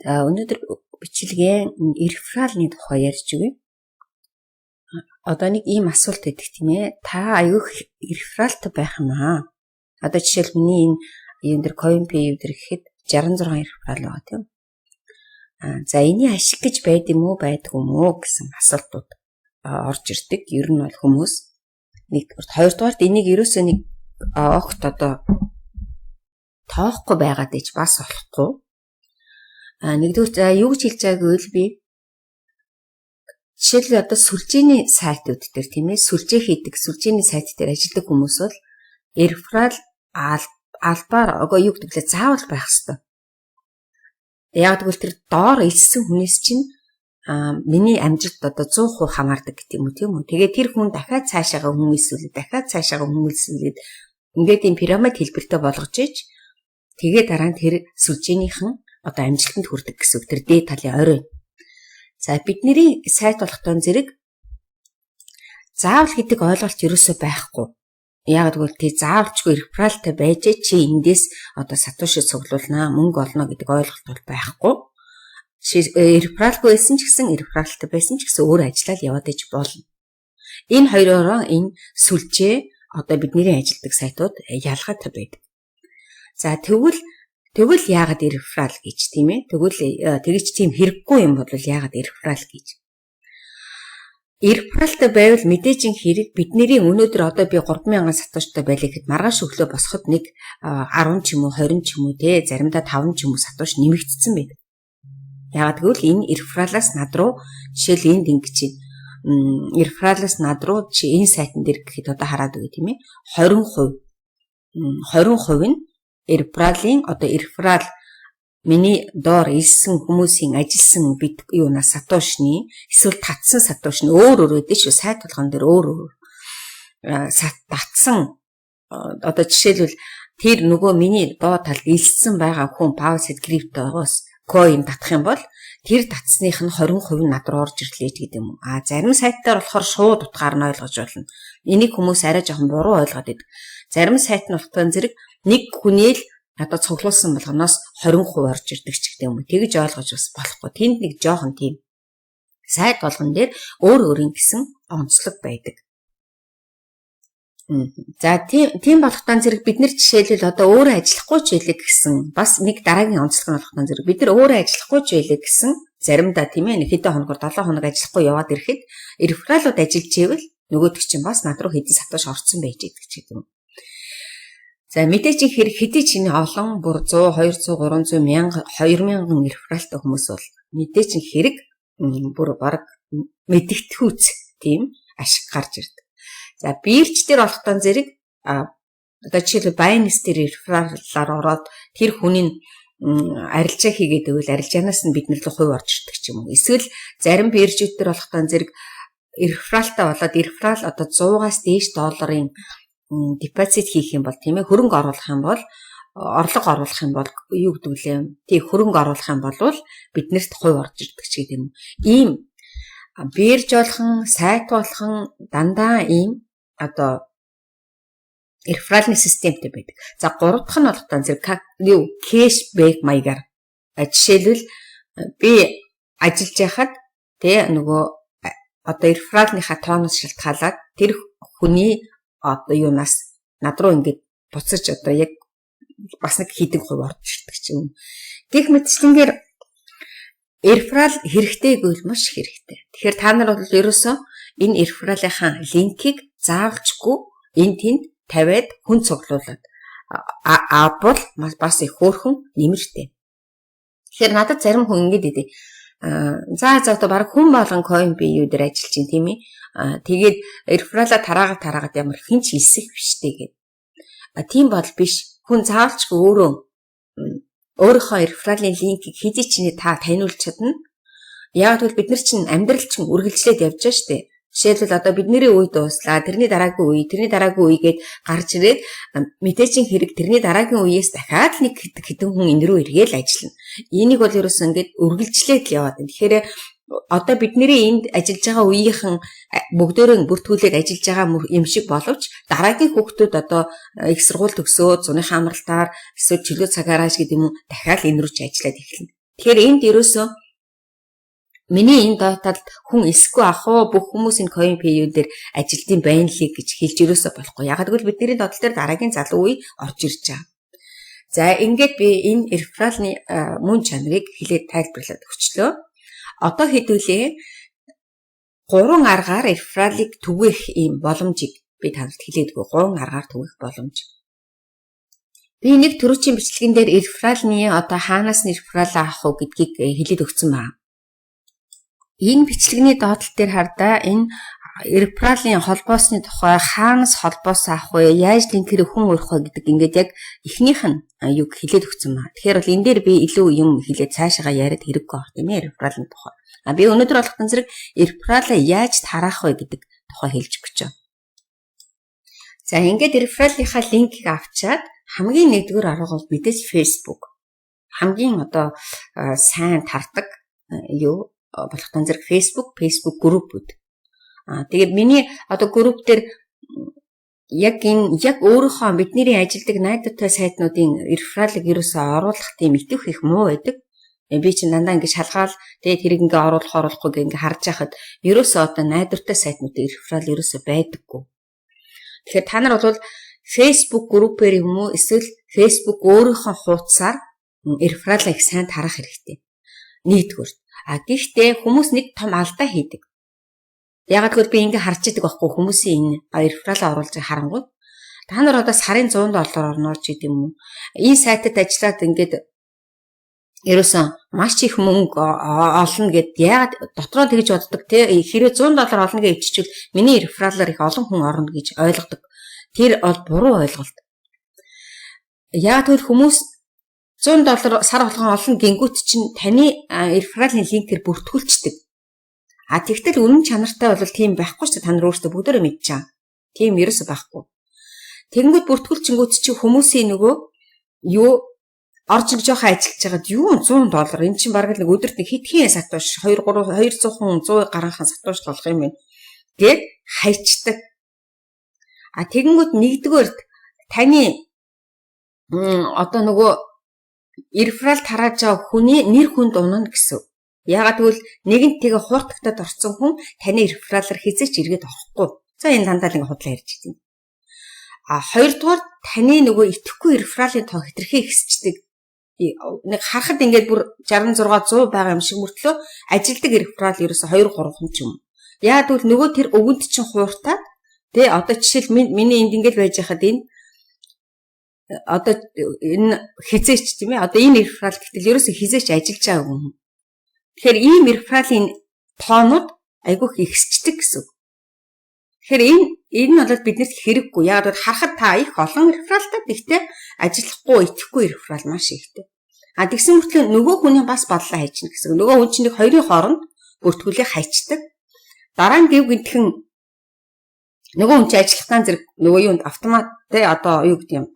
Өнөөдөр бичлэгээ рефералны тухай ярьж өгье. Одоо нэг ийм асуулт өгдөг тийм ээ. Та аюух рефералтай байх юм аа. Одоо жишээл миний энэ дээр CoinPay дээр гэхэд 66 реферал байгаа тийм. За энэний ашиг гэж байд юм уу байдгүй юм уу гэсэн асуултууд орж ирдэг. Ер нь бол хүмүүс хоёрдугаарт энийг ерөөсөө нэг огт одоо тоохгүй байгаад ич бас болохгүй. Нэгдүгээр юу гэж хэлж байгааг үл би жишээлбэл одоо сүлжээний сайтууд дээр тийм ээ сүлжээ хийдэг сүлжээний сайт дээр ажилладаг хүмүүс бол реферал албаар юу гэдэг лээ заавал байх хэрэгтэй. Яг тэгвэл тэр доор илсэн хүнээс чинь миний амжилт одоо 100% хамаардаг гэдэг юм уу тийм үү. Тэгээд тэр хүн дахиад цаашаага хүмүүжүүлээд ингээд ийм пирамид хэлбэртэй болгож иж тэгээд дараа нь тэр сүлжээнийхэн одоо амжилтанд хүрдэг гэсэн үг. Тэр дээд талын орой. За бидний сайт болохтой зэрэг заавал гэдэг ойлголт ерөөсөө байхгүй. Яг тэгвэл тий заавалчгүй рефералтай байж чи эндээс одоо сатоши цуглуулнаа мөнгө олно гэдэг ойлголт бол байхгүй. Рефералгүй байсан ч гэсэн рефералтай байсан ч гэсэн өөр ажиллаад яваад иж болно. Энэ хоёроо энэ сүлжээ одоо бидний ажилладаг сайтууд ялгаатай байдаг. За тэгвэл яагаад реферал гэж тийм ээ? Тэгэж тийм хэрэггүй юм бол яагаад реферал гэж? Рефералтай байвал мэдээж хэрэг бидний өнөөдөр одоо би 3000 сатоштой байлаа гэхэд маргааш өглөө босоход нэг 10 ч юм уу 20 ч юм уу те заримдаа 5 ч юм уу сатош нэмэгдсэн байдаг. Яагаад гэвэл энэ рефералаас над руу жишээл энд ингэж рефералаас над руу чи энэ сайтн дээр гэхэд одоо хараад үгүй тийм ээ 20% нь рефералын одоо реферал миний доор илсэн хүмүүсийн ажилласан бид юунаас сатошны эсвэл татсан сатошны өөр байдаг шүү сайт болгон дээр өөр татсан одоо жишээлбэл тэр нөгөө миний доо талд илсэн байгаа хүн Pavset криптогоос coin татах юм бол тэр татсных нь 20% над руу орж ирлээ гэдэг юм уу. Зарим сайтаар болохоор шууд утгаар нь ойлгож болно. Энийг хүмүүс арай жоохон буруу ойлгоод байдаг. Зарим сайт нь болохгүй зэрэг нэг хүнээ л одоо цуглуулсан болгоноос 20% орж ирдэг ч гэдэг юм уу. Тэгж ойлгож бас болохгүй. Тэнд нэг жоохон тийм сайт болгон дээр өөр өөрийн гэсэн онцлог байдаг. За тийм болохтан зэрэг бид нэр жишээлбэл одоо өөрөө ажиллахгүй ч байлээ гэсэн бас нэг дараагийн онцлог нь болохтан зэрэг бид нар өөрөө ажиллахгүй ч байлээ гэсэн заримдаа тийм ээ нэг хэдэн хоногор 7 хоног ажиллахгүй яваад ирэхэд рефералууд ажиллаж ивэл нөгөөдөг чинь бас над руу хэдэн сатош орцсон байж идэг ч гэдэг юм. За мэдээж хэрэг хэдий чиний олон бүр 100, 200, 300 мянга 2000 рефералтай хүмүүс бол мэдээж хэрэг бүр баг мэдгэдэггүйц тийм ашиг гарч ирдэг. За бирж дээр болохтон зэрэг одоо жишээлбэл Binance дээр рефералаар ороод тэр хүний арилжаа хийгээд өгвөл арилжаанаас нь бид нар л хувь орж ирдэг ч юм уу. Эсвэл зарим биржүүд дээр болохтон зэрэг рефералтай болоод реферал одоо 100-аас дээш долларын депозит хийх юм бол тийм ээ хөрөнгө оруулах юм бол орлого оруулах юм бол юу гэдэг лээ тий хөрөнгө оруулах юм бол биднэрт хувь орж ирдэг ч гэдэг юм. Ийм бирж болгон сайт болгон дандаа ийм одоо рефералны системтэй байдаг. За гурав дахь нь болохтан зэрэг юу кэшбэк маягаар жишээлбэл би ажиллаж байхад тий нөгөө одоо рефералныхаа тооноос шалтгаалаад тэр хүний одоо юунаас над руу ингээд буцаж одоо яг бас нэг хідэн хувь орж ирдэг ч юм. Гэх мэтчлэнгээр реферал хэрэгтэй гэвэл маш хэрэгтэй. Тэгэхээр та нар бол ерөөсөө энэ рефералынхаа линкийг заавалчгүй энэ тэнд тавиад хүн цуглуулад бол бас их хөөрхөн нэмэртэй. Тэгэхээр надад зарим хүн ингэж идэв. За одоо баг хүн болгон CoinPay юу дээр ажиллаж чинь тийм ээ. Тэгээд рефералаа тараагаад ямар хинч илсэх биштэй гэдэг. Тийм бол биш. Хүн заавалчгүй өөрийнхөө рефералын линкийг хэдий ч таниулж чадна. Яг тэгвэл бид нар чинь амьдрал чинь үргэлжлээд явж байгаа шүү дээ. Жишээлбэл одоо бидний үе дууслаа, тэрний дараагийн үе гээд гарч ирээд мэдээч хэрэг тэрний дараагийн үеэс дахиад нэг хэдэн хүн энэ рүү эргээл ажиллана. Энийг бол ерөөсөө ингээд үргэлжлээд л яваад байна. Тэгэхээр одоо бидний энд ажиллаж байгаа үеийнхэн бүгдөө бүртгүүлээд ажиллаж байгаа юм шиг боловч дараагийн хүүхдүүд одоо их сургууль төгсөөд зуныхаа амралтаар эсвэл чөлөө цагаараа гэдэг юм уу дахиад энэ рүү ч ажиллаад эхэлнэ. Тэгэхээр энд ерөөсөө миний энэ дотоод хүн эсгүй ах уу бүх хүмүүс энэ CoinPay-үүдээр ажилтны байнлыг гэж хэлж ерөөсөө болохгүй. Яг гэвэл бидний дотор дээр дараагийн залуу үе орж ирж байгаа. За ингээд би энэ рефералны мөн чанарыг хэлээд тайлбарлаад өгчлөө. Одоо хэдүүлээ 3 аргаар рефералыг түгээх ийм боломжийг би танд хэлээд өгөө. 3 аргаар түгээх боломж. Би нэг төрөчийн бичлэгэн дээр рефералны одоо хаанаас реферал авах уу гэдгийг хэлээд өгсөн байна. Энэ бичлэгний доотлол дээр хардаа энэ рефералын холбоосны тухай хаанаас холбоос авах вэ? Яаж линкээр хүн урах вэ гэдэг ингээд яг эхнийх нь юг хэлээд өгсөн байна. Тэгэхээр бол энэ дээр би илүү юм хэлээд цаашаа яриад хэрэггүй байна тийм ээ рефералын тухай. Би өнөөдөр болгох зэрэг рефералаа яаж тараах вэ гэдэг тухай хэлж өгч байна. За ингээд рефералынхаа линкийг авчаад хамгийн нэгдүгээр арга бол мэдээж Facebook. Хамгийн одоо сайн тардаг юу болох тань зэрэг Facebook группүүд. Тэгээд миний одоо групп дээр яг өөрийнхөө бидний ажилладаг найдвартай сайтнуудын рефералыг ерөөсөө оруулах тийм итвэх их муу байдаг. Би чинь дандаа ингэ шалгаал тэгээд тэрийг ингээ оруулахгүй гэнгээ харж байхад ерөөсөө одоо найдвартай сайтнуудын реферал ерөөсөө байдаггүй. Тэгэхээр та нар бол Facebook группээр юм уу эсвэл Facebook өөрийнхөө хуудасаар рефералаа их сайн тарах хэрэгтэй. Нэгдүгээр. Гэхдээ хүмүүс нэг том алдаа хийдэг. Яг гэвэл би ингээ харж идэг байхгүй хүмүүсийн энэ рефералаа оруулж харангуй. Та нар одоо сарын $100 орноо ч гэдэм юм уу. Энэ сайтад ажиллаад ингээд ерөөсөн маш их мөнгө олно гэд яагаад дотроо тэгж боддог те хэрвээ $100 олно гэж иччихвэл миний рефералаар их олон хүн орно гэж ойлгодог. Тэр бол буруу ойлголт. Яг тэгвэл хүмүүс $100 сар болгон олно гингүүт чинь таны рефералын линкээр бүртгүүлчдэг. Тэгтэл үнэн чанартай бол тийм байхгүй ч та нар өөрсдөө бүгдээрээ мэдж байгаа. Тийм ерөөсөө байхгүй. Тэнгүүд бүртгүүлчингүүд чи хүмүүсийн нөгөө юу орж иг жоохон ажиллаж байгаад юу $100 энэ чинь бараг нэг өдөрт нэг хитгэн сатууш 200 хүн 100 гаранхан сатууш болох юм байна. Гэт хайчдаг. Тэгэнгүүт нэгдүгээрт таны одоо нөгөө реферал тарааж байгаа хүний нэр хүнд унана гэсэн. Ягаад гэвэл нэгэнт тэгээ хууртагтад орсон хүн таны рефералаар хизээч эргээд орохгүй. За энэ дандаа нэг худлаа ярьж байна. Хоёрдугаар таны нөгөө итгэхгүй рефералын тоо хэтэрхий ихсчдэг. Нэг харахад ингээд бүр 66 100 байгаа юм шиг мөртлөө ажилдаг реферал ерөөсө 2 3 хүн ч юм. Яад бол нөгөө тэр өвгөнд чинь хууртаад тэ одоо жишээл миний энд ингээд байж хахад энэ одоо энэ хизээч тийм ээ одоо энэ реферал гэтэл ерөөсө хизээч ажиллаж байгаа хүн. Тэгэхээр ийм рефералын тоонууд айгүйх ихсчдэг гэсэн. Тэгэхээр энэ нь бол биднэрт хэрэггүй. Яг бол харахад та их олон рефералтай гэхдээ ажиллахгүй итгэхгүй реферал маш ихтэй. Тэгсэн мөртлөө нөгөө хүний бас бодлоо хайчна гэсэн. Нөгөө хүн чинь хоёрын хооронд бүртгүүлээ хайчдаг. Дараа нь гів гинтхэн нөгөө хүн чинь ажиллахтаа зэрэг нөгөө юунд автомат тэ одоо юу гэдэг юм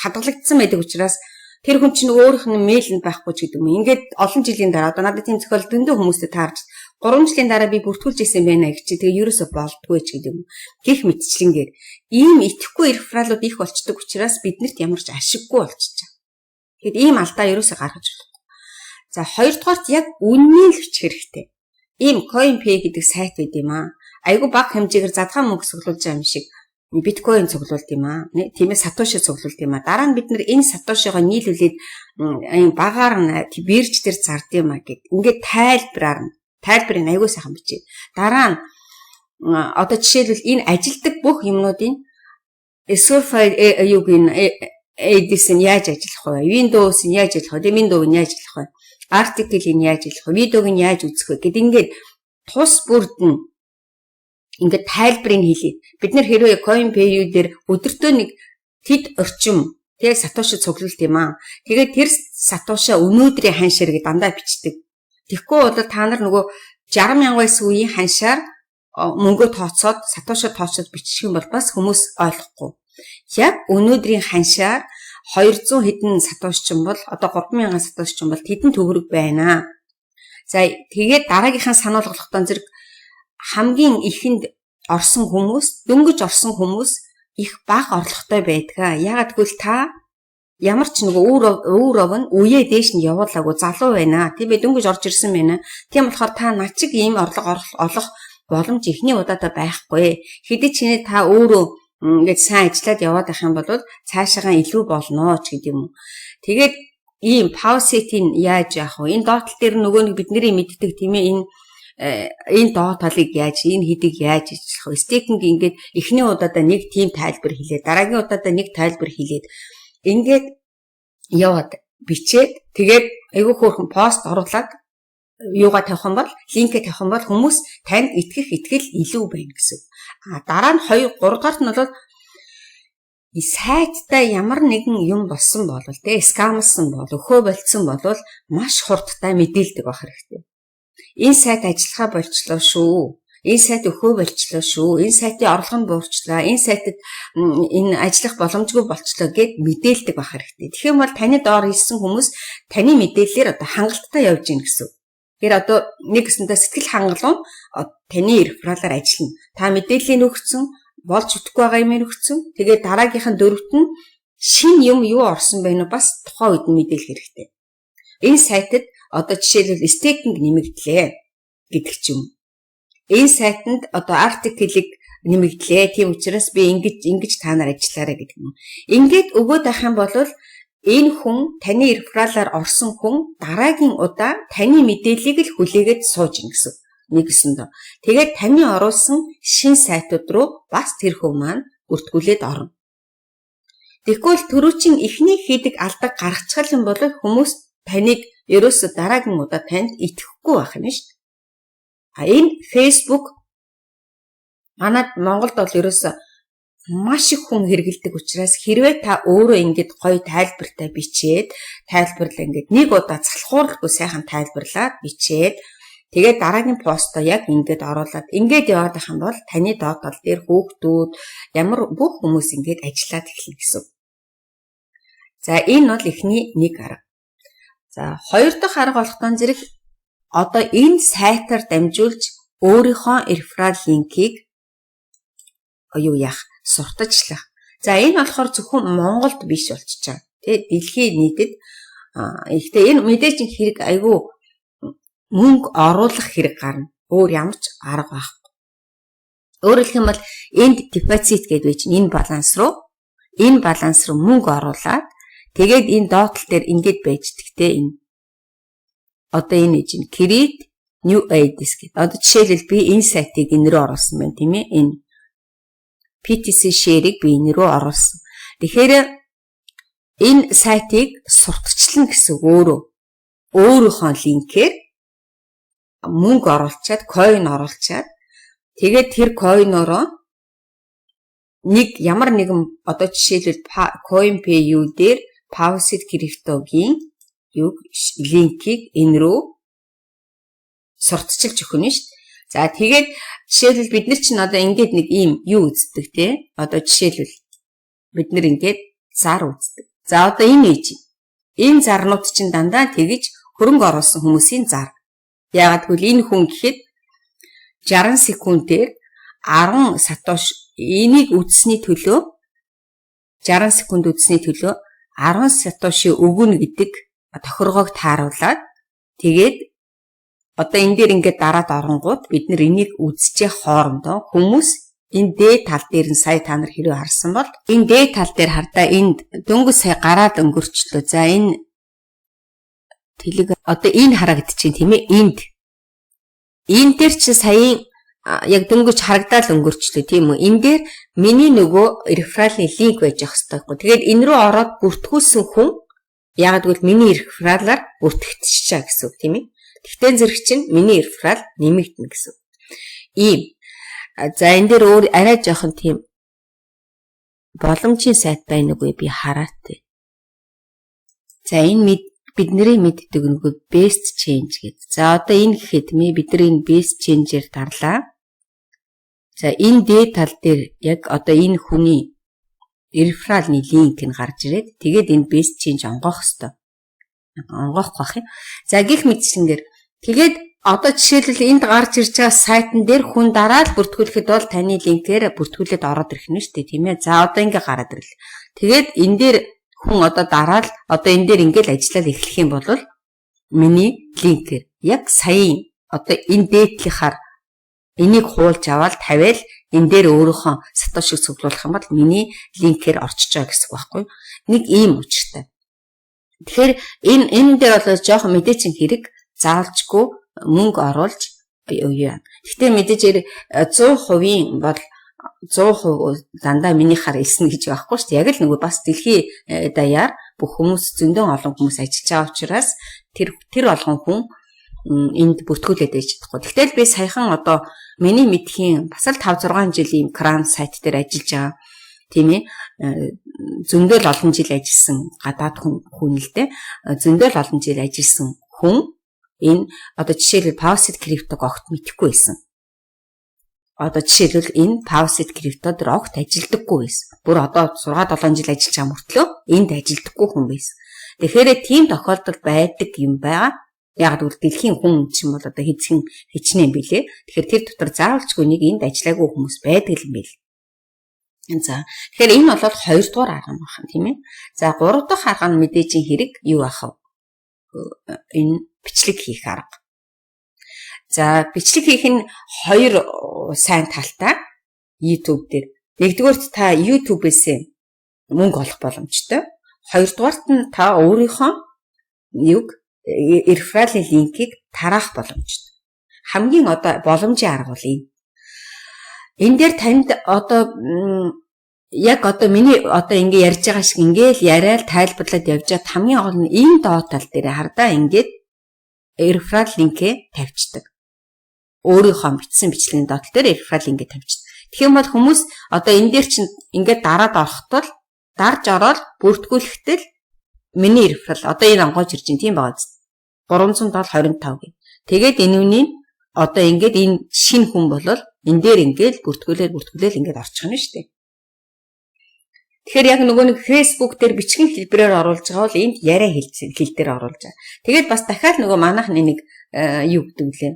хадгалагдсан байдаг учраас тэр хүн чинь өөрийнх нь мэйл нь байхгүй ч гэдэг юм. Ингээд олон жилийн дараа одоо надад тийм зохиол дөндөө хүмүүстэй таарч 3 жилийн дараа би бүртгүүлж ирсэн байна гэж чи тэгээ ерөөсө болдгүй ч гэдэг юм. Гэх мэтчлэнгээр ийм итгэхгүй рефералууд их болчдөг учраас биднэрт ямар ч ашиггүй болчихж байгаа. Тэгэхэд ийм алдаа ерөөсө гаргаж болохгүй. За хоёрдугаарт яг үннийг л бичих хэрэгтэй. Ийм CoinPay гэдэг сайт байд юм аа. Айгу бага хэмжээгээр задгаан мөнгө цуглуулж байгаа юм шиг биткойн цуглуулд юм аа. Тийм ээ сатоши цуглуулд юм аа. Дараа нь бид нэр энэ сатошигоо нийлүүлээд багаар нь бирж дээр зард юм аа гэд. Ингээд тайлбарыг айгуу сайхан бичээ. Дараа нь одоо жишээлбэл энэ ажилдаг бүх юмнуудын Surface Edison яаж ажиллах вэ? Windows нь яаж ажиллах вэ? Windows нь яаж ажиллах вэ? Article нь яаж ажиллах вэ? Видеог нь яаж үзэх вэ? Гэт ингээд тус бүрд нь ингээд тайлбарыг хийлээ. Бид нэр хэрвээ CoinPay дээр өдөртөө нэг тэд орчим тэгээ сатоши цуглуулт юм аа. Тэгээд тэр сатоши өнөөдрийн ханшаар гэж дандаа бичдэг. Тэгэхгүй бол та нар нөгөө 60,000-аас үеийн ханшаар мөнгө тооцоод сатоши тооцоод бичих юм бол бас хүмүүс ойлгохгүй. Яг өнөөдрийн ханшаар 200 хэдэн сатошчин бол одоо 3,000 сатошчин бол тэдэн төгрөг байна. За тэгээд дараагийнхаа сануулгахтан зэрэг хамгийн ихэнд орсон хүмүүс, дөнгөж орсон хүмүүс их бага орлоготой байдаг. Ягаад гэвэл та ямар ч нөгөө өөр ов нь үеэ дээш нь явуулаагүй залуу байна. Тийм ээ дөнгөж орж ирсэн байна. Тийм болохоор та над чиг ийм орлого олох боломж ихний удаадаа байхгүй. Хэдий чиний та өөрөө ингээд сайн ажиллаад яваад байх юм бол цаашаагаа илүү болно ч гэдэг юм. Тэгээд ийм пауситийн яаж яах вэ? Энэ доотл дээр нөгөө нэг бидний мэддэг тийм ээ энэ доотолыг яаж энэ хэдийг яаж ажиллах вэ? Стейкинг ингээд эхний удаадаа нэг тийм тайлбар хэлээд дараагийн удаадаа нэг тайлбар хэлээд ингээд яваад бичээд тэгээд айгүй хөөрхөн пост оруулаад юугаа тавих юм бол линкээ тавих юм бол хүмүүс танд итгэл илүү байна гэсэн. Дараа нь 2 3 дахь нь бол сайттай ямар нэгэн юм болсон бол тэ скамсан бол өхөө болцсон бол маш хурдтай мэдээлдэг байх хэрэгтэй. Энэ сайт ажиллахаа болчлоо шүү. Энэ сайт өхөө болчлоо шүү. Энэ сайтын орлого нь буурчлаа. Энэ сайтад энэ ажиллах боломжгүй болчлоо гэд мэдээлдэг байх хэрэгтэй. Тэгэхээр бол таны доор ирсэн хүмүүс таны мэдээллээр одоо хангалттай явж гин гэсэн. Тэгэхээр одоо нэг гэсэндээ сэтгэл хангалуун таны рефералаар ажиллана. Та мэдээллийг өгсөн, болж өгөхгүй байгаа юм өгсөн. Тэгээд дараагийнхан дөрөвт нь шин юм юу орсон байноу бас тухайн үед нь мэдээлэх хэрэгтэй. Энэ сайтад одоо жишээлбэл стейкинг нэмэгдлээ гэдэг ч юм. Энэ сайтанд одоо артиклийг нэмэгдлээ. Тийм учраас би ингэж та нар ажиллаарай гэдэг юм. Ингээд өгөөд байх юм бол энэ хүн таны рефералаар орсон хүн дараагийн удаа таны мэдээллийг л хүлээгээд сууж ин гэсэн. Нэгсэндээ. Тэгээд таны оруулсан шин сайтууд руу бас тэр хүн маань бүртгүүлээд орно. Тэгвэл төрүүчийн эхний хийдэг алдаг гаргачихал юм бол хүмүүс таныг ерөөсө дараагийн удаа танд итгэхгүй байх юм шүү дээ. Энэ Facebook манад Монголд бол ерөөсө маш их хүн хэрэгэлдэг учраас хэрвээ та өөрөө ингэж гоё тайлбартай бичээд тайлбарлаа ингэж нэг удаа залхуурахгүй сайхан тайлбарлаад бичээд тэгээд дараагийн постоо яг ингээд оруулаад ингээд яваад байх юм бол таны доотол дээр хүүхдүүд ямар бүх хүмүүс ингээд ажиллаад эхэлнэ гэсэн. За энэ бол эхний нэг арга. За хоёр дахь арга болохон зэрэг одоо энэ сайтаар дамжуулж өөрийнхөө реферал линкийг юу яах сурталчлах. За энэ болохоор зөвхөн Монголд биш болчихоо. Тэ дэлхийн нийтэд ихтэй энэ мэдээж хэрэг айгүй мөнгө оруулах хэрэг гарна. Өөр ямар ч арга байхгүй. Өөрөөр хэлэх юм бол энд депозит гэдэг үе чинь энэ баланс руу мөнгө оруулаад тэгээд энэ доотл дээр ингээд байждаг те энэ. Одоо энэ чинь create new ads гэдэг. Одоо жишээлбэл би энэ сайтыг энэ рүү оруулсан байна тийм ээ. Энэ PTC share-ыг би энэ рүү оруулсан. Тэгэхээр энэ сайтыг сурталчлана гэсэн өөрийнхөө линкээр мөнгө оруулчаад, coin оруулчаад тэгээд тэр coin-ороо нэг ямар нэгэн одоо жишээлбэл CoinPay дээр Pausit криптогийн линкийг энэ рүү сурталчилж өгнө шүү дээ. За тэгээд жишээлбэл бид нар чинь одоо ингээд нэг ийм юу үздэг те. Одоо жишээлбэл бид нар ингээд зар үздэг. За одоо энэ ээж. Энэ зарнууд чинь дандаа тэгж хөрөнгө оруулсан хүмүүсийн зар. Яагаад гэвэл энэ хүн гэхэд 60 секундээр 10 сатош энийг үзсний төлөө 60 секунд үзсний төлөө 10 сатоши өгнө гэдэг тохиргоог тааруулаад тэгээд одоо энэ дээр ингээд дараад оронгууд бид нэр энийг үзчихээ хоорондоо хүмүүс энэ дээд тал дээр нь сая та нар хэрэг харсан бол энэ дээд тал дээр хардаа энд дөнгөж сая гараад өнгөрчлөө. За энэ тэлэг одоо энэ харагдчихээн тийм ээ энд дээр чи саяын яг дөнгөж харагдаал өнгөрчлөө тийм үү. Энэ дээр миний нөгөө рефералын линк байж явах хэрэгтэй байхгүй. Тэгээд энэ рүү ороод бүртгүүлсэн хүн яагаад гэвэл миний рефералаар бүртгэгдчихэж байгаа гэсэн үг тийм ээ. Тэгтээ зэрэг чинь миний реферал нэмэгдэнэ гэсэн. Ийм. За энэ дээр өөр арай жоохон тийм боломжийн сайт байна уу би хараад тээ. За энэ бидний мэддэг нөгөө best change гэдэг. За одоо энэ гэхэд бидний энэ best change-ээр дарлаа. За энэ дээд тал дээр яг одоо энэ хүний рефералны линк нь гарч ирээд тэгээд энэ best change онгоох хэвээр. Онгоох байх юм. За гих мэдсэнгээр тэгээд одоо жишээлбэл энд гарч ирж байгаа сайтн дээр хүн дараад бүртгүүлэхэд бол таны линкээр бүртгүүлээд ороод ирэх нь шүү дээ тийм ээ. За одоо ингэ гараад ирлээ. Тэгээд энэ дээр хүн одоо дараал одоо энэ дээр ингээд ажиллаад эхлэх юм бол миний линкээр яг саяын одоо энэ дээдлийнхаар энийг хуулж аваад тавиал энэ дээр өөрийнхөө сатошиг цуглуулах юм бол миний линкээр орчиж байгаа гэсэн үг байхгүй. Нэг ийм учиртай. Тэгэхээр энэ дээр бол жоохон мэдээчин хэрэг заавалжгүй мөнгө оруулж юу. Гэхдээ мэдээж 100% бол 100% дандаа минийхаар илснэ гэж байхгүй шүү дээ. Яг л нөгөө бас дэлхийн даяар бүх хүмүүс зөндөн олон хүмүүс ажиллаж байгаа учраас тэр болгон хүн энд бүртгүүлээд байж чадахгүй. Тэгтэл би саяхан одоо миний мэдхийн бас л 5-6 жилийн кран сайт дээр ажиллаж байгаа. Тийм ээ. Зөндөл олон жил ажилласан гадаад хүн л дээ. Зөндөл олон жил ажилласан хүн энэ одоо жишээлбэл Pawsit криптог огт мэдэхгүй байсан. Одоо жишээлбэл энэ Pawsit криптод огт ажилдаггүй байсан. Бүр одоо 6-7 жил ажиллаж байгаа мөртлөө энд ажилдаггүй хүн байсан. Тэгэхээр тийм тохиолдол байдаг юм байгаа. Яг л дэлхийн хүн ч юм бол одоо хичнээн билээ. Тэгэхээр тэр дотор заавалчгүй нэг энд ажиллаагүй хүмүүс байдаг юм байл. За тэгэхээр энэ бол 2 дугаар арга юм байна тийм ээ. За 3 дахь арга нь мэдээжийн хэрэг юу ах вэ? Энэ бичлэг хийх арга. За бичлэг хийх нь 2 сайн талтай YouTube дээр. Нэгдүгээрт та YouTube-ээс мөнгө олох боломжтой. Хоёрдугаарт нь та өөрийнхөө рефералын линкийг тараах боломжтой. Хамгийн одоо боломжийн арга бол энэ. Энэ дээр танд одоо яг одоо миний одоо ингэ ярьж байгаа шиг ингээл яриад тайлбарлаад явж байгаа хамгийн гол нь энэ доод тал дээр хардаа ингээд реферал линкээ тавьчихдаг. Өөрийнхөө бичсэн бичлэгийн доод тал дээр реферал линкээ тавьчихдаг. Тэгэх юм бол хүмүүс одоо энэ дээр чинь ингээд дараад орохтол дарж ороод бүртгүүлэхдээ миний реферал одоо энэ онгойж ирж тийм байгаа зү. 325 гэ. Тэгээд энэ үнийг одоо ингээд энэ шинэ хүн болол энэ дээр ингээд бүртгүүлэл ингээд орчих нь шүү дээ. Тэгэхээр яг нөгөө нэг Facebook дээр бичгийн хэлбэрээр оруулж байгаа бол энд яриа хэл дээр оруулж байгаа. Тэгээд бас дахиад нөгөө манайхны нэг юу гэдэг лээ.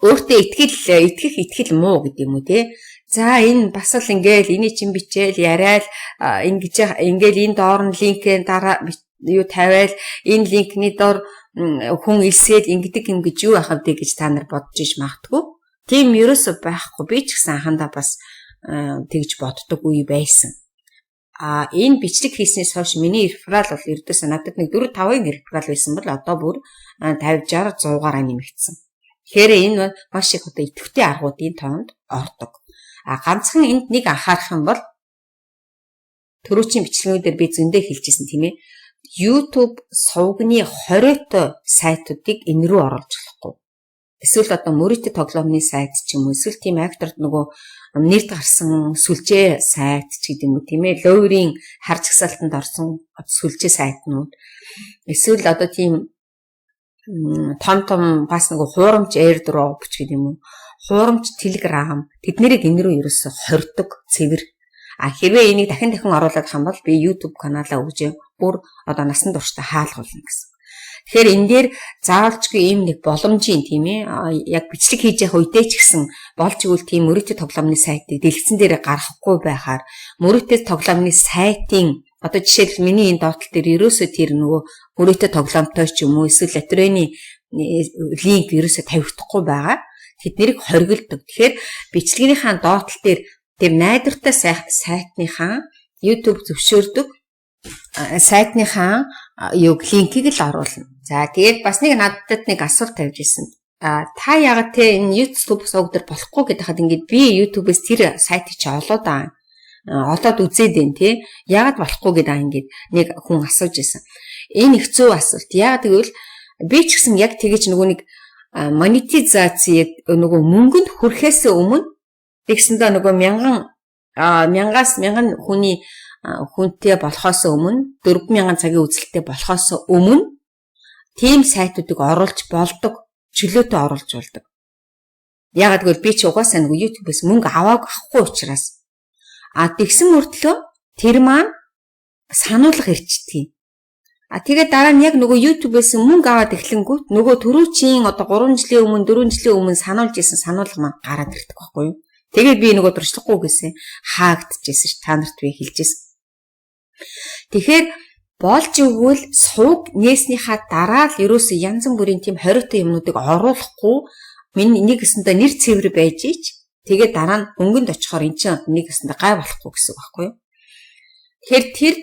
Өөртөө итгэх муу гэдэг юм уу те. За энэ бас л ингээл эний чин бичээл яриад ингээл энэ доор нь линкээ дараа юу тавиал энэ линкний доор хүн илсээд ингэдэг юм гэж юу ахав дээ гэж та нар бодож иж магтгүй. Тийм ерөөсөө байхгүй. Би ч гэсэн анхандаа бас тэгж боддог үе байсан. Энэ бичлэг хийснээс хойш миний реферал бол ердөөсөө надад нэг 4-5 реферал байсан бол одоо бүр 50-60-100-аараа нэмэгдсэн. Тэгэхээр энэ маш их одоо идэвхтэй аргуудын тоонд ордог. Ганцхан энд нэг анхаарах юм бол төрөөчийн бичлэгүүдээр би зөндөө хэлжсэн тийм ээ. YouTube сувгны 20-той сайтуудыг энэ рүү оруулж болохгүй. Эсвэл одоо мөрөдө тоглоомны сайт ч юм уу эсвэл тийм акторд нөгөө нэрд гарсан сүлжээ сайт ч гэдэг юм уу тийм ээ. Лоурийн харж гсалтанд орсон сүлжээ сайтнууд. Эсвэл одоо тийм том бас нөгөө хуурамч airdrop ч гэдэг юм уу. Хуурамч Telegram тэднэрийг энэ рүү ерөөсө хордог цэвэр. Хэрвээ энийг дахин оруулах юм бол би YouTube каналаа өгж бүр одоо насан туршдаа хаалгуулна гэсэн. Тэгэхээр энэ дээр заавалжгүй ийм нэг боломжийн тийм ээ яг бичлэг хийж явах үедээ ч гэсэн болж игэл тийм мөрөдө тоглоомны сайтыг дэлгэцэн дээр гаргахгүй байхаар мөрөдө тоглоомны сайтын одоо жишээлбэл миний энэ доотлол дээр ерөөсөө тэр нөгөө мөрөдө тоглоомтой ч юм уу эсвэл лотерейний линк ерөөсөө тавигдахгүй байгаа. Тэднийг хоригддог. Тэгэхээр бичлэгийнхаа доотлол дээр тэр найдвартай сайтныхаа YouTube зөвшөөрдөг сайтныхаа линкийг л оруулна. За тэгээд бас нэг надад нэг асуулт тавьж ирсэн. Та яагаад те энэ YouTube сувгдэр болохгүй гэдэг хад ингээд би YouTube-ээс тэр сайтыг чи олоод үзээд байна те. Яагаад болохгүй гэдэг ингээд нэг хүн асууж ирсэн. Энэ их зөв асуулт. Яагаад гэвэл би ч гэсэн яг тэгэж нөгөө нэг монетизацийг нөгөө мөнгөнд хүрэхээс өмнө тэгсэндээ нөгөө мянган хүнтэй болохоос өмнө 4000 цагийн үзэлттэй болохоос өмнө тийм сайтуудыг оруулж болдог, чөлөөтэй оруулж болдог. Ягаад гэвэл би ч угаасаа нөгөө YouTube-ээс мөнгө авахгүй учраас тэгсэн мөртлөө тэр маань сануулга ирчдэг. Тэгээд дараа нь яг нөгөө YouTube-ээс мөнгө аваад эхлэнгүүт нөгөө төрүүчийн одоо 3 жилийн өмнө 4 жилийн өмнө сануулж исэн сануулга маань гараад ирдэг байхгүй юу? Тэгээд би нөгөө туршлагагүй гэсэн хаагдчихсэн ш та нарт би хэлжсэн. Тэгэхээр Болж өгвөл сувг нээснийхаа дараа л ерөөсөө янз бүрийн тийм хориотой юмнуудыг оруулахгүй миний нэг гэсэндээ нэр цэвэр байж ич тэгээд дараа нь өнгөнд очихоор эн чинь нэг гэсэндээ гай болохгүй гэсэн үг байхгүй юу? Тэгэхээр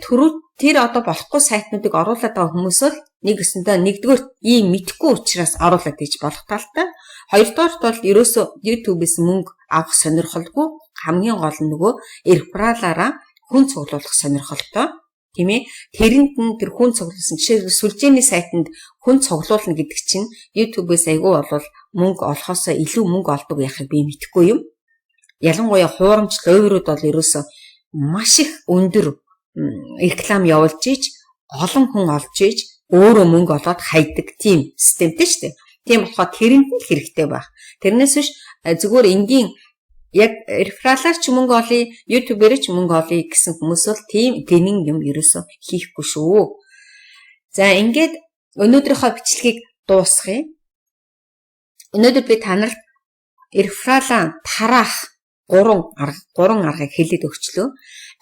тэр одоо болохгүй сайтнуудыг оруулаад байгаа хүмүүс л нэг гэсэндээ нэгдүгээр ийм мэдхгүй учраас оруулаад ийж болох талтай. Хоёрдугаарт бол ерөөсөө YouTube-ээс мөнгө авах сонирхолгүй хамгийн гол нь нөгөө рефералаараа хүн цуглуулах сонирхолтой. Тийм ээ. Тэрэнд нь тэр хүн цуглуулсан жишээ сүлжээний сайтанд хүн цуглуулна гэдэг чинь YouTube-ээс айгүй бол мөнгө олохоосоо илүү мөнгө олдог яхахыг би мэдэхгүй юм. Ялангуяа хуурамч лойврууд бол ерөөсөө маш их өндөр реклам явуулж ийж олон хүн олж ийж өөрөө мөнгө олоод хайдаг тийм системтэй шүү дээ. Тийм болохоор тэрэнд нь хэрэгтэй байх. Тэрнээс биш зүгээр энгийн яг рефералаар ч мөнгө олъё, YouTube-ээр ч мөнгө олъё гэсэн хүмүүс бол тийм гинэн юм ерөөсөө хийхгүй шүү. За ингээд өнөөдрийнхөө бичлэгийг дуусгая. Өнөөдөр би танарт рефералаа тараах 3 аргыг хэлээд өгчлөө.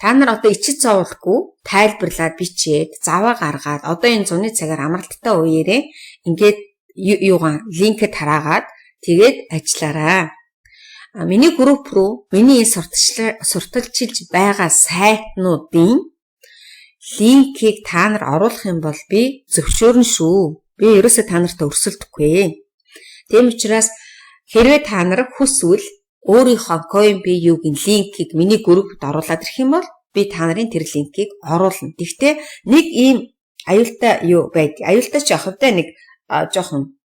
Та нар одоо ичид зовлгүй тайлбарлаад бичээд заваа гаргаад одоо энэ зуны цагаар амралттай үеэрээ ингээд линкэд тараагаад тэгээд ажиллаарай. Миний групп руу миний сурталчилж байгаа сайтнуудын линкийг та нар оруулах юм бол би зөвшөөрнө шүү. Би ерөөсөө та нарт өрсөлдөхгүй. Тийм учраас хэрвээ та нар хүсвэл өөрийнхөө CoinPay-ийн линкийг миний группт оруулаад ирэх юм бол би та нарын тэр линкийг оруулна. Гэхдээ нэг ийм аюултай байдаг. Аюултай ч явах вэ нэг жоохон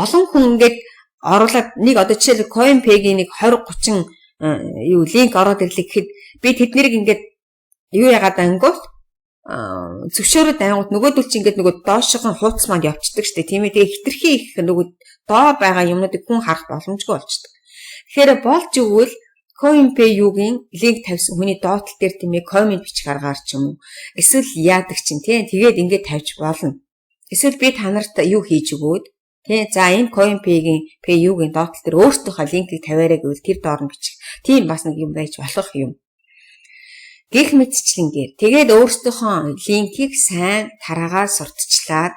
олон хүн ингээд оруулаад нэг одоо жишээл CoinPay-ийн нэг 20-30 линк ороод ирлээ гэхэд би тэднийг ингээд яагаад ангууд зөвшөөрөд ангууд нөгөөдөл чи ингээд нөгөө доошхон хуудас манд явчихдаг штэ тийм ээ. Тэгээ хитрхи их нөгөө доор байгаа юмнуудыг хүн харах боломжгүй болчихдог. Тэгэхээр болж өгвөл CoinPay-ийн линк тавьсан хүний доотлол дээр тийм ээ комент бичих аргаар ч юм уу эсвэл яадаг чинь тийм тэгээд ингээд тавьж болно. Эсвэл би та нарт юу хийж өгөөд тийм за энэ CoinPay-ийн доотлол дээр өөртөөхөө линкийг тавиараа гэвэл тэр доор нь бичих. Тийм бас нэг юм байж болох юм. Гэх мэтчлэнгээр тэгээд өөртөөхөө линкийг сайн тараагаад сурталчлаад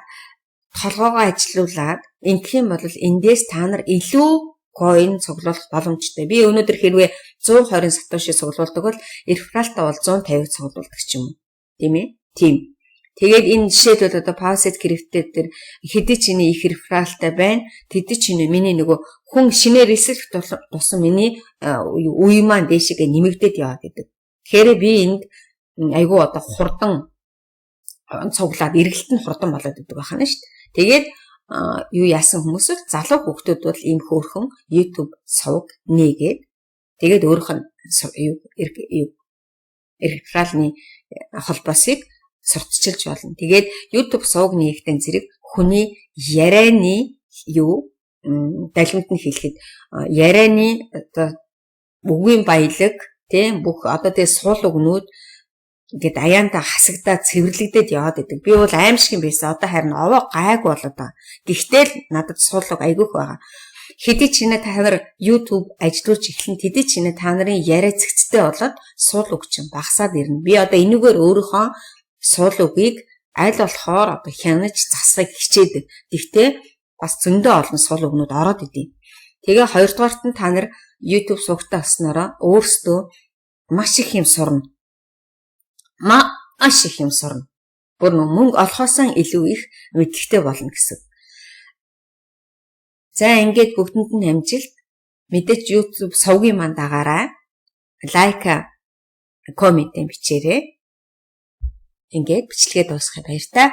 толгоогоо ажилуулад ингэх юм бол эндээс та нар илүү coin цуглуулах боломжтой. Би өнөөдөр хэрвээ 120 сатоши цуглуулдаг бол рефералтай бол 150 цуглуулдаг ч юм уу. Тийм ээ? Тийм. Тэгээд энэ жишээлбэл одоо Pauset Crypto дээр хэдий чиний их рефералтай байна. Тэдий чиний миний нөгөө хүн шинээр ресерч тусан миний үе маань дээшгээ нэмэгдээд яваад гэдэг. Тэгэхээр би энд айгүй одоо хурдан цуглаад эргэлт нь хурдан болоод идэг байна шүү дээ. Тэгээд юу яасан хүмүүс бол залуу хүүхдүүд бол ийм хөөрхөн YouTube сувг нээгээд тэгээд өөрийнх нь рефералны холбоосыг сурталчилж болно. Тэгээд YouTube сувг нээхтэн зэрэг хүний ярианы далимт нь хэлэхэд ярианы одоо үгийн баялаг тийм бүх одоо тэгээ суул өгнүүд ингээд аяанда хасагдаад цэвэрлэгдээд яваад идэг. Би бол аимшиг юм байсан. Одоо харин овоо гайг болоод байгаа. Гэхдээ л надад суулгаг айгүйх байгаа. Хэдий ч та нар YouTube ажиллуулж эхлэн тэдий ч та нарын яриа цэгцтэй болоод суул үг чинь багасаад ирнэ. Би одоо энэгээр өөрийнхөө суул үгийг аль болохоор одоо хянаж засахыг хичээдэг. Гэхдээ бас зөндөө олон суул үгнүүд ороод идэв. Тэгээ хоёрдугаарт нь та нар YouTube сувгтаа олсноороо өөрсдөө маш их юм сурна. Маш их юм сурна. Бүр мөнгө олохоосоо илүү их мэдлэгтэй болно гэсэн. За ингээд бүгдэнд нь амжилт. Мэдээч YouTube сувгийн манд дагаарай. Лайк, коммент бичээрэй. Ингээд бичлэгээ дуусгахыг баяр та.